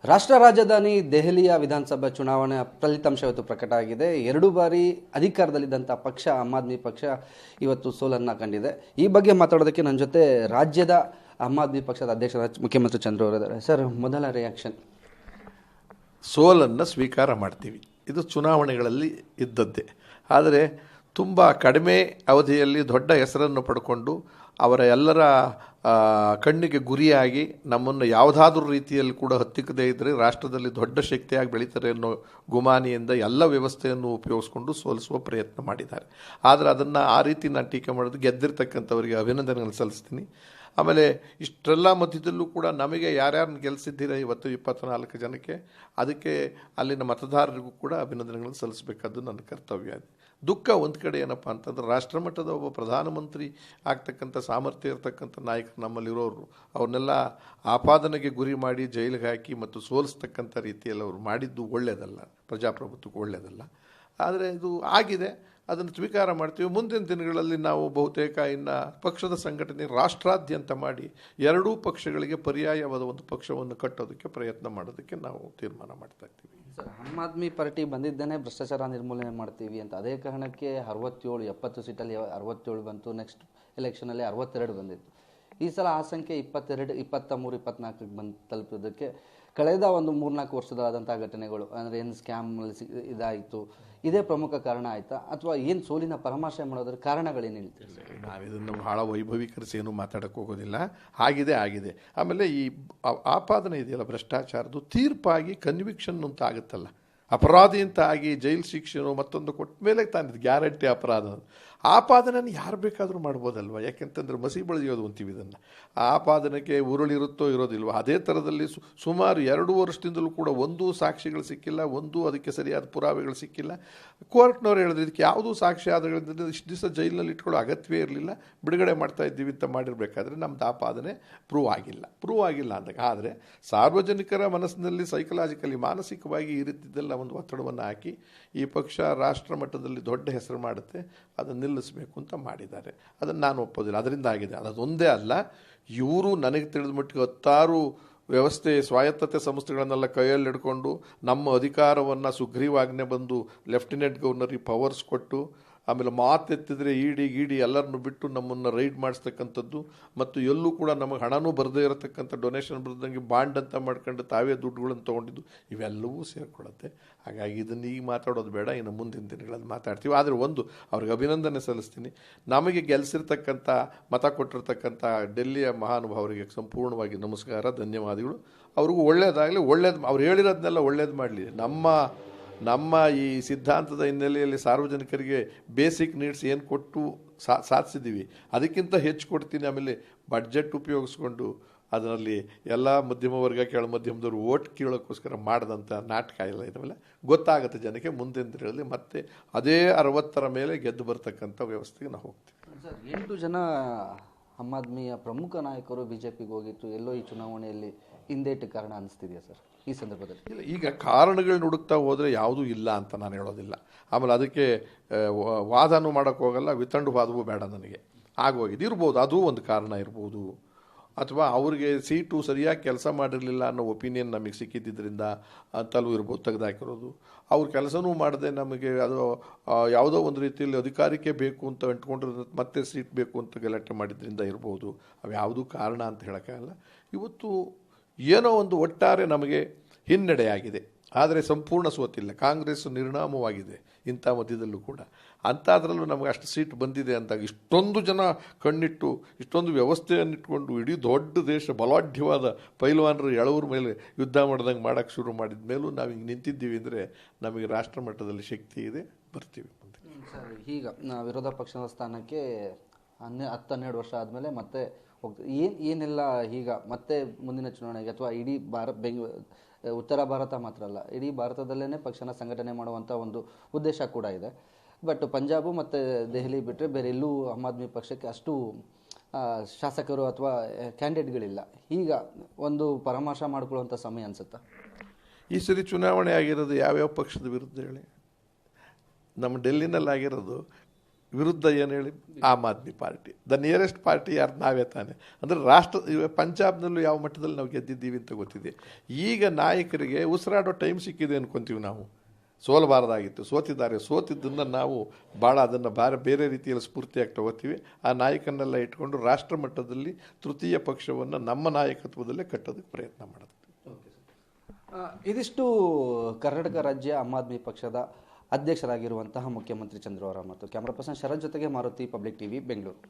ರಾಷ್ಟ್ರ ರಾಜಧಾನಿ ದೆಹಲಿಯ ವಿಧಾನಸಭಾ ಚುನಾವಣೆಯ ಫಲಿತಾಂಶ ಇವತ್ತು ಪ್ರಕಟ ಆಗಿದೆ. 2 ಬಾರಿ ಅಧಿಕಾರದಲ್ಲಿದ್ದಂಥ ಪಕ್ಷ ಆಮ್ ಆದ್ಮಿ ಪಕ್ಷ ಇವತ್ತು ಸೋಲನ್ನು ಕಂಡಿದೆ. ಈ ಬಗ್ಗೆ ಮಾತಾಡೋದಕ್ಕೆ ನನ್ನ ಜೊತೆ ರಾಜ್ಯದ ಆಮ್ ಆದ್ಮಿ ಪಕ್ಷದ ಅಧ್ಯಕ್ಷರಾದ ಮುಖ್ಯಮಂತ್ರಿ ಚಂದ್ರು ಅವರಿದ್ದಾರೆ. ಸರ್, ಮೊದಲ ರಿಯಾಕ್ಷನ್? ಸೋಲನ್ನು ಸ್ವೀಕಾರ ಮಾಡ್ತೀವಿ, ಇದು ಚುನಾವಣೆಗಳಲ್ಲಿ ಇದ್ದದ್ದೇ. ಆದರೆ ತುಂಬ ಕಡಿಮೆ ಅವಧಿಯಲ್ಲಿ ದೊಡ್ಡ ಹೆಸರನ್ನು ಪಡ್ಕೊಂಡು ಅವರ ಎಲ್ಲರ ಕಣ್ಣಿಗೆ ಗುರಿಯಾಗಿ ನಮ್ಮನ್ನು ಯಾವುದಾದ್ರೂ ರೀತಿಯಲ್ಲಿ ಕೂಡ ಹತ್ತಿಕ್ಕದೇ ಇದ್ದರೆ ರಾಷ್ಟ್ರದಲ್ಲಿ ದೊಡ್ಡ ಶಕ್ತಿಯಾಗಿ ಬೆಳೀತಾರೆ ಅನ್ನೋ ಗುಮಾನಿಯಿಂದ ಎಲ್ಲ ವ್ಯವಸ್ಥೆಯನ್ನು ಉಪಯೋಗಿಸ್ಕೊಂಡು ಸೋಲಿಸುವ ಪ್ರಯತ್ನ ಮಾಡಿದ್ದಾರೆ. ಆದರೆ ಅದನ್ನು ಆ ರೀತಿ ನಾನು ಟೀಕೆ ಮಾಡೋದು, ಗೆದ್ದಿರ್ತಕ್ಕಂಥವರಿಗೆ ಅಭಿನಂದನೆಗಳನ್ನು ಸಲ್ಲಿಸ್ತೀನಿ. ಆಮೇಲೆ ಇಷ್ಟೆಲ್ಲ ಮಧ್ಯದಲ್ಲೂ ಕೂಡ ನಮಗೆ ಯಾರ್ಯಾರನ್ನು ಗೆಲ್ಲಿಸಿದ್ದೀರ ಇವತ್ತು 24 ಜನಕ್ಕೆ, ಅದಕ್ಕೆ ಅಲ್ಲಿನ ಮತದಾರರಿಗೂ ಕೂಡ ಅಭಿನಂದನೆಗಳನ್ನು ಸಲ್ಲಿಸಬೇಕಾದ್ದು ನನ್ನ ಕರ್ತವ್ಯ. ದುಃಖ ಒಂದು ಕಡೆ ಏನಪ್ಪ ಅಂತಂದ್ರೆ, ರಾಷ್ಟ್ರಮಟ್ಟದ ಒಬ್ಬ ಪ್ರಧಾನಮಂತ್ರಿ ಆಗ್ತಕ್ಕಂಥ ಸಾಮರ್ಥ್ಯ ಇರತಕ್ಕಂಥ ನಾಯಕರು ನಮ್ಮಲ್ಲಿರೋರು ಅವ್ರನ್ನೆಲ್ಲ ಆಪಾದನೆಗೆ ಗುರಿ ಮಾಡಿ ಜೈಲಿಗೆ ಹಾಕಿ ಮತ್ತು ಸೋಲಿಸ್ತಕ್ಕಂಥ ರೀತಿಯಲ್ಲಿ ಅವರು ಮಾಡಿದ್ದು ಒಳ್ಳೆಯದಲ್ಲ, ಪ್ರಜಾಪ್ರಭುತ್ವಕ್ಕೆ ಒಳ್ಳೆಯದಲ್ಲ. ಆದರೆ ಇದು ಆಗಿದೆ, ಅದನ್ನು ಸ್ವೀಕಾರ ಮಾಡ್ತೀವಿ. ಮುಂದಿನ ದಿನಗಳಲ್ಲಿ ನಾವು ಬಹುತೇಕ ಇನ್ನು ಪಕ್ಷದ ಸಂಘಟನೆ ರಾಷ್ಟ್ರಾದ್ಯಂತ ಮಾಡಿ ಎರಡೂ ಪಕ್ಷಗಳಿಗೆ ಪರ್ಯಾಯವಾದ ಒಂದು ಪಕ್ಷವನ್ನು ಕಟ್ಟೋದಕ್ಕೆ ಪ್ರಯತ್ನ ಮಾಡೋದಕ್ಕೆ ನಾವು ತೀರ್ಮಾನ ಮಾಡ್ತಾ ಇದ್ದೀವಿ. ಸರ್, ಆಮ್ ಆದ್ಮಿ ಪಾರ್ಟಿ ಬಂದಿದ್ದೇನೆ ಭ್ರಷ್ಟಾಚಾರ ನಿರ್ಮೂಲನೆ ಮಾಡ್ತೀವಿ ಅಂತ. ಅದೇ ಕಾರಣಕ್ಕೆ 67-70 ಸೀಟಲ್ಲಿ 67 ಬಂತು. ನೆಕ್ಸ್ಟ್ ಎಲೆಕ್ಷನಲ್ಲಿ 62 ಬಂದಿತ್ತು. ಈ ಸಲ ಆ ಸಂಖ್ಯೆ 22, 23, 24ಕ್ಕೆ ಬಂದು ತಲುಪೋದಕ್ಕೆ ಕಳೆದ ಒಂದು 3-4 ವರ್ಷದಲ್ಲಾದಂಥ ಘಟನೆಗಳು, ಅಂದರೆ ಏನು ಸ್ಕ್ಯಾಮ್ನಲ್ಲಿ ಇದಾಯಿತು, ಇದೇ ಪ್ರಮುಖ ಕಾರಣ ಆಯಿತಾ, ಅಥವಾ ಏನು ಸೋಲಿನ ಪರಾಮರ್ಶೆ ಮಾಡೋದ್ರ ಕಾರಣಗಳೇನು ಹೇಳ್ತೀವಿ? ನಾವು ಇದನ್ನು ಬಹಳ ವೈಭವೀಕರಿಸಿ ಏನೂ ಮಾತಾಡೋಕ್ಕೆ ಹೋಗೋದಿಲ್ಲ. ಆಗಿದೆ. ಆಮೇಲೆ ಈ ಆಪಾದನೆ ಇದೆಯಲ್ಲ ಭ್ರಷ್ಟಾಚಾರದ್ದು, ತೀರ್ಪಾಗಿ ಕನ್ವಿಕ್ಷನ್ ಅಂತ ಆಗುತ್ತಲ್ಲ, ಅಪರಾಧಿ ಅಂತ ಆಗಿ ಜೈಲು ಶಿಕ್ಷೆನೋ ಮತ್ತೊಂದು ಕೊಟ್ಟ ಮೇಲೆ ತಾನಿದು ಗ್ಯಾರಂಟಿ ಅಪರಾಧ. ಆಪಾದನೆಯನ್ನು ಯಾರು ಬೇಕಾದರೂ ಮಾಡ್ಬೋದಲ್ವ? ಯಾಕೆಂತಂದ್ರೆ ಮಸಿ ಬೆಳೆಯೋದು ಅಂತೀವಿ ಇದನ್ನು. ಆಪಾದನೆಗೆ ಉರುಳಿರುತ್ತೋ ಇರೋದಿಲ್ವ? ಅದೇ ಥರದಲ್ಲಿ ಸುಮಾರು 2 ವರ್ಷದಿಂದಲೂ ಕೂಡ ಒಂದೂ ಸಾಕ್ಷಿಗಳು ಸಿಕ್ಕಿಲ್ಲ, ಒಂದೂ ಅದಕ್ಕೆ ಸರಿಯಾದ ಪುರಾವೆಗಳು ಸಿಕ್ಕಿಲ್ಲ. ಕೋರ್ಟ್ನವ್ರು ಹೇಳಿದ್ರು ಇದಕ್ಕೆ ಯಾವುದೂ ಸಾಕ್ಷಿ ಆಧಾರಗಳಿಂದ ಇಷ್ಟು ದಿವಸ ಜೈಲಿನಲ್ಲಿ ಇಟ್ಕೊಳ್ಳೋ ಅಗತ್ಯವೇ ಇರಲಿಲ್ಲ, ಬಿಡುಗಡೆ ಮಾಡ್ತಾ ಇದ್ದೀವಿ ಅಂತ ಮಾಡಿರಬೇಕಾದ್ರೆ ನಮ್ಮದು ಆಪಾದನೆ ಪ್ರೂವ್ ಆಗಿಲ್ಲ ಅಂದಾಗ. ಆದರೆ ಸಾರ್ವಜನಿಕರ ಮನಸ್ಸಿನಲ್ಲಿ ಸೈಕಲಾಜಿಕಲಿ ಮಾನಸಿಕವಾಗಿ ಈ ರೀತಿದ್ದೆಲ್ಲ ಒಂದು ಒತ್ತಡವನ್ನು ಹಾಕಿ ಈ ಪಕ್ಷ ರಾಷ್ಟ್ರ ಮಟ್ಟದಲ್ಲಿ ದೊಡ್ಡ ಹೆಸರು ಮಾಡುತ್ತೆ, ಅದನ್ನು ನಿಲ್ಲಿಸಬೇಕು ಅಂತ ಮಾಡಿದ್ದಾರೆ. ಅದನ್ನು ನಾನು ಒಪ್ಪೋದಿಲ್ಲ. ಅದರಿಂದ ಆಗಿದೆ. ಅದೊಂದೇ ಅಲ್ಲ, ಇವರು ನನಗೆ ತಿಳಿದ ಮಟ್ಟಿಗೆ 10 ವ್ಯವಸ್ಥೆ ಸ್ವಾಯತ್ತತೆ ಸಂಸ್ಥೆಗಳನ್ನೆಲ್ಲ ಕೈಯಲ್ಲಿ ಹಿಡ್ಕೊಂಡು ನಮ್ಮ ಅಧಿಕಾರವನ್ನು ಸುಗ್ರೀವಾಜ್ಞೆ ಬಂದು ಲೆಫ್ಟಿನೆಂಟ್ ಗವರ್ನರಿಗೆ ಪವರ್ಸ್ ಕೊಟ್ಟು, ಆಮೇಲೆ ಮಾತೆತ್ತಿದ್ರೆ ಇಡಿ ಎಲ್ಲರನ್ನು ಬಿಟ್ಟು ನಮ್ಮನ್ನು ರೈಡ್ ಮಾಡಿಸ್ತಕ್ಕಂಥದ್ದು, ಮತ್ತು ಎಲ್ಲೂ ಕೂಡ ನಮಗೆ ಹಣನೂ ಬರದೇ ಇರತಕ್ಕಂಥ ಡೊನೇಷನ್ ಬರೆದಂಗೆ ಬಾಂಡ್ ಅಂತ ಮಾಡ್ಕೊಂಡು ತಾವೇ ದುಡ್ಡುಗಳನ್ನು ತೊಗೊಂಡಿದ್ದು, ಇವೆಲ್ಲವೂ ಸೇರಿಕೊಳ್ಳುತ್ತೆ. ಹಾಗಾಗಿ ಇದನ್ನು ಈಗ ಮಾತಾಡೋದು ಬೇಡ, ಇನ್ನು ಮುಂದಿನ ದಿನಗಳಲ್ಲಿ ಮಾತಾಡ್ತೀವಿ. ಆದರೆ ಒಂದು ಅವ್ರಿಗೆ ಅಭಿನಂದನೆ ಸಲ್ಲಿಸ್ತೀನಿ. ನಮಗೆ ಗೆಲ್ಲಿಸಿರ್ತಕ್ಕಂಥ ಮತ ಕೊಟ್ಟಿರ್ತಕ್ಕಂಥ ಡೆಲ್ಲಿಯ ಮಹಾನುಭಾವರಿಗೆ ಸಂಪೂರ್ಣವಾಗಿ ನಮಸ್ಕಾರ, ಧನ್ಯವಾದಗಳು. ಅವ್ರಿಗೂ ಒಳ್ಳೇದಾಗಲಿ, ಅವ್ರು ಹೇಳಿರೋದನ್ನೆಲ್ಲ ಒಳ್ಳೇದು ಮಾಡಲಿ. ನಮ್ಮ ಈ ಸಿದ್ಧಾಂತದ ಹಿನ್ನೆಲೆಯಲ್ಲಿ ಸಾರ್ವಜನಿಕರಿಗೆ ಬೇಸಿಕ್ ನೀಡ್ಸ್ ಏನು ಕೊಟ್ಟು ಸಾಧಿಸಿದ್ದೀವಿ ಅದಕ್ಕಿಂತ ಹೆಚ್ಚು ಕೊಡ್ತೀನಿ. ಆಮೇಲೆ ಬಡ್ಜೆಟ್ ಉಪಯೋಗಿಸ್ಕೊಂಡು ಅದರಲ್ಲಿ ಎಲ್ಲ ಮಧ್ಯಮ ವರ್ಗ ಕೆಳ ಮಧ್ಯಮದವರು ಓಟ್ ಕೀಳೋಕ್ಕೋಸ್ಕರ ಮಾಡಿದಂಥ ನಾಟಕ ಎಲ್ಲ ಇದಾವಲ್ಲ, ಗೊತ್ತಾಗುತ್ತೆ ಜನಕ್ಕೆ. ಮುಂದಿನ ದಿನಗಳಲ್ಲಿ ಮತ್ತೆ ಅದೇ 60ರ ಮೇಲೆ ಗೆದ್ದು ಬರ್ತಕ್ಕಂಥ ವ್ಯವಸ್ಥೆಗೆ ನಾವು ಹೋಗ್ತೀವಿ. ಸರ್, 8 ಜನ ಆಮ್ ಆದ್ಮಿಯ ಪ್ರಮುಖ ನಾಯಕರು ಬಿಜೆಪಿಗೆ ಹೋಗಿತ್ತು. ಎಲ್ಲೋ ಈ ಚುನಾವಣೆಯಲ್ಲಿ ಹಿಂದೇಟು ಕಾರಣ ಅನಿಸ್ತಿದೆಯಾ ಸರ್ ಈ ಸಂದರ್ಭದಲ್ಲಿ? ಇಲ್ಲ, ಈಗ ಕಾರಣಗಳನ್ನ ಹುಡುಕ್ತಾ ಹೋದರೆ ಯಾವುದೂ ಇಲ್ಲ ಅಂತ ನಾನು ಹೇಳೋದಿಲ್ಲ. ಆಮೇಲೆ ಅದಕ್ಕೆ ವಾದನೂ ಮಾಡೋಕ್ಕೆ ಹೋಗಲ್ಲ, ವಿತಂಡು ವಾದವೂ ಬೇಡ. ನನಗೆ ಆಗೋಗಿದೆ ಇರ್ಬೋದು, ಅದೂ ಒಂದು ಕಾರಣ ಇರ್ಬೋದು. ಅಥವಾ ಅವ್ರಿಗೆ ಸೀಟು ಸರಿಯಾಗಿ ಕೆಲಸ ಮಾಡಿರಲಿಲ್ಲ ಅನ್ನೋ ಒಪಿನಿಯನ್ ನಮಗೆ ಸಿಕ್ಕಿದ್ದರಿಂದ ಅಂತಲೂ ಇರ್ಬೋದು ತೆಗೆದಾಕಿರೋದು. ಅವ್ರ ಕೆಲಸನೂ ಮಾಡದೆ ನಮಗೆ ಅದು ಯಾವುದೋ ಒಂದು ರೀತಿಯಲ್ಲಿ ಅಧಿಕಾರಕ್ಕೆ ಬೇಕು ಅಂತ ಅಂಟ್ಕೊಂಡ್ರೆ ಮತ್ತೆ ಸೀಟ್ ಬೇಕು ಅಂತ ಗಲಾಟೆ ಮಾಡಿದ್ರಿಂದ ಇರ್ಬೋದು. ಅವು ಯಾವುದೂ ಕಾರಣ ಅಂತ ಹೇಳೋಕ್ಕಾಗಲ್ಲ. ಇವತ್ತು ಏನೋ ಒಂದು ಒಟ್ಟಾರೆ ನಮಗೆ ಹಿನ್ನಡೆಯಾಗಿದೆ, ಆದರೆ ಸಂಪೂರ್ಣ ಸೋತಿಲ್ಲ. ಕಾಂಗ್ರೆಸ್ ನಿರ್ನಾಮವಾಗಿದೆ ಇಂಥ ಮಧ್ಯದಲ್ಲೂ ಕೂಡ. ಅಂಥದ್ರಲ್ಲೂ ನಮಗೆ ಅಷ್ಟು ಸೀಟ್ ಬಂದಿದೆ ಅಂದಾಗ ಇಷ್ಟೊಂದು ಜನ ಕಣ್ಣಿಟ್ಟು ಇಷ್ಟೊಂದು ವ್ಯವಸ್ಥೆಯನ್ನಿಟ್ಕೊಂಡು ಇಡೀ ದೊಡ್ಡ ದೇಶ ಬಲಾಢ್ಯವಾದ ಪೈಲ್ವಾನರು ಎಳವ್ರ ಮೇಲೆ ಯುದ್ಧ ಮಾಡ್ದಂಗೆ ಮಾಡೋಕ್ಕೆ ಶುರು ಮಾಡಿದ ಮೇಲೂ ನಾವು ಹಿಂಗೆ ನಿಂತಿದ್ದೀವಿ ಅಂದರೆ ನಮಗೆ ರಾಷ್ಟ್ರ ಮಟ್ಟದಲ್ಲಿ ಶಕ್ತಿ ಇದೆ, ಬರ್ತೀವಿ ಮುಂದೆ. ಸರ್, ಈಗ ವಿರೋಧ ಪಕ್ಷದ ಸ್ಥಾನಕ್ಕೆ 10-12 ವರ್ಷ ಆದಮೇಲೆ ಮತ್ತೆ ಹೋಗ್ತದೆ. ಏನೆಲ್ಲ ಈಗ ಮತ್ತೆ ಮುಂದಿನ ಚುನಾವಣೆಗೆ, ಅಥವಾ ಇಡೀ ಉತ್ತರ ಭಾರತ ಮಾತ್ರ ಅಲ್ಲ, ಇಡೀ ಭಾರತದಲ್ಲೇ ಪಕ್ಷನ ಸಂಘಟನೆ ಮಾಡುವಂಥ ಒಂದು ಉದ್ದೇಶ ಕೂಡ ಇದೆ. ಬಟ್ ಪಂಜಾಬು ಮತ್ತು ದೆಹಲಿ ಬಿಟ್ಟರೆ ಬೇರೆ ಎಲ್ಲೂ ಆಮ್ ಆದ್ಮಿ ಪಕ್ಷಕ್ಕೆ ಅಷ್ಟು ಶಾಸಕರು ಅಥವಾ ಕ್ಯಾಂಡಿಡೇಟ್ಗಳಿಲ್ಲ. ಈಗ ಒಂದು ಪರಾಮರ್ಶೆ ಮಾಡಿಕೊಳ್ಳುವಂಥ ಸಮಯ ಅನಿಸುತ್ತಾ? ಈ ಸರಿ ಚುನಾವಣೆ ಆಗಿರೋದು ಯಾವ್ಯಾವ ಪಕ್ಷದ ವಿರುದ್ಧ ಹೇಳಿ? ನಮ್ಮ ಡೆಲ್ಲಿನಲ್ಲಿ ಆಗಿರೋದು ವಿರುದ್ಧ ಏನು ಹೇಳಿ Aam Aadmi party. The nearest party ಯಾರು ನಾವೇ ತಾನೆ. ಅಂದರೆ ರಾಷ್ಟ್ರ ಪಂಜಾಬ್ನಲ್ಲೂ ಯಾವ ಮಟ್ಟದಲ್ಲಿ ನಾವು ಗೆದ್ದಿದ್ದೀವಿ ಅಂತ ಗೊತ್ತಿದೆ. ಈಗ ನಾಯಕರಿಗೆ ಉಸಿರಾಡೋ ಟೈಮ್ ಸಿಕ್ಕಿದೆ ಅನ್ಕೊಂತೀವಿ ನಾವು. ಸೋಲಬಾರದಾಗಿತ್ತು, ಸೋತಿದ್ದನ್ನು ನಾವು ಭಾಳ ಅದನ್ನು ಬೇರೆ ರೀತಿಯಲ್ಲಿ ಸ್ಫೂರ್ತಿಯಾಗಿ ತಗೋತೀವಿ. ಆ ನಾಯಕನ್ನೆಲ್ಲ ಇಟ್ಕೊಂಡು ರಾಷ್ಟ್ರ ಮಟ್ಟದಲ್ಲಿ ತೃತೀಯ ಪಕ್ಷವನ್ನು ನಮ್ಮ ನಾಯಕತ್ವದಲ್ಲೇ ಕಟ್ಟೋದಕ್ಕೆ ಪ್ರಯತ್ನ ಮಾಡೋದು. ಇದಿಷ್ಟು ಕರ್ನಾಟಕ ರಾಜ್ಯ ಆಮ್ ಆದ್ಮಿ ಪಕ್ಷದ ಅಧ್ಯಕ್ಷರಾಗಿರುವಂತಹ ಮುಖ್ಯಮಂತ್ರಿ ಚಂದ್ರು ಅವರ ಮಾತು. ಕ್ಯಾಮ್ರಾ ಪರ್ಸನ್ ಶರತ್ ಜೊತೆಗೆ ಮಾರುತಿ, ಪಬ್ಲಿಕ್ ಟಿವಿ, ಬೆಂಗಳೂರು.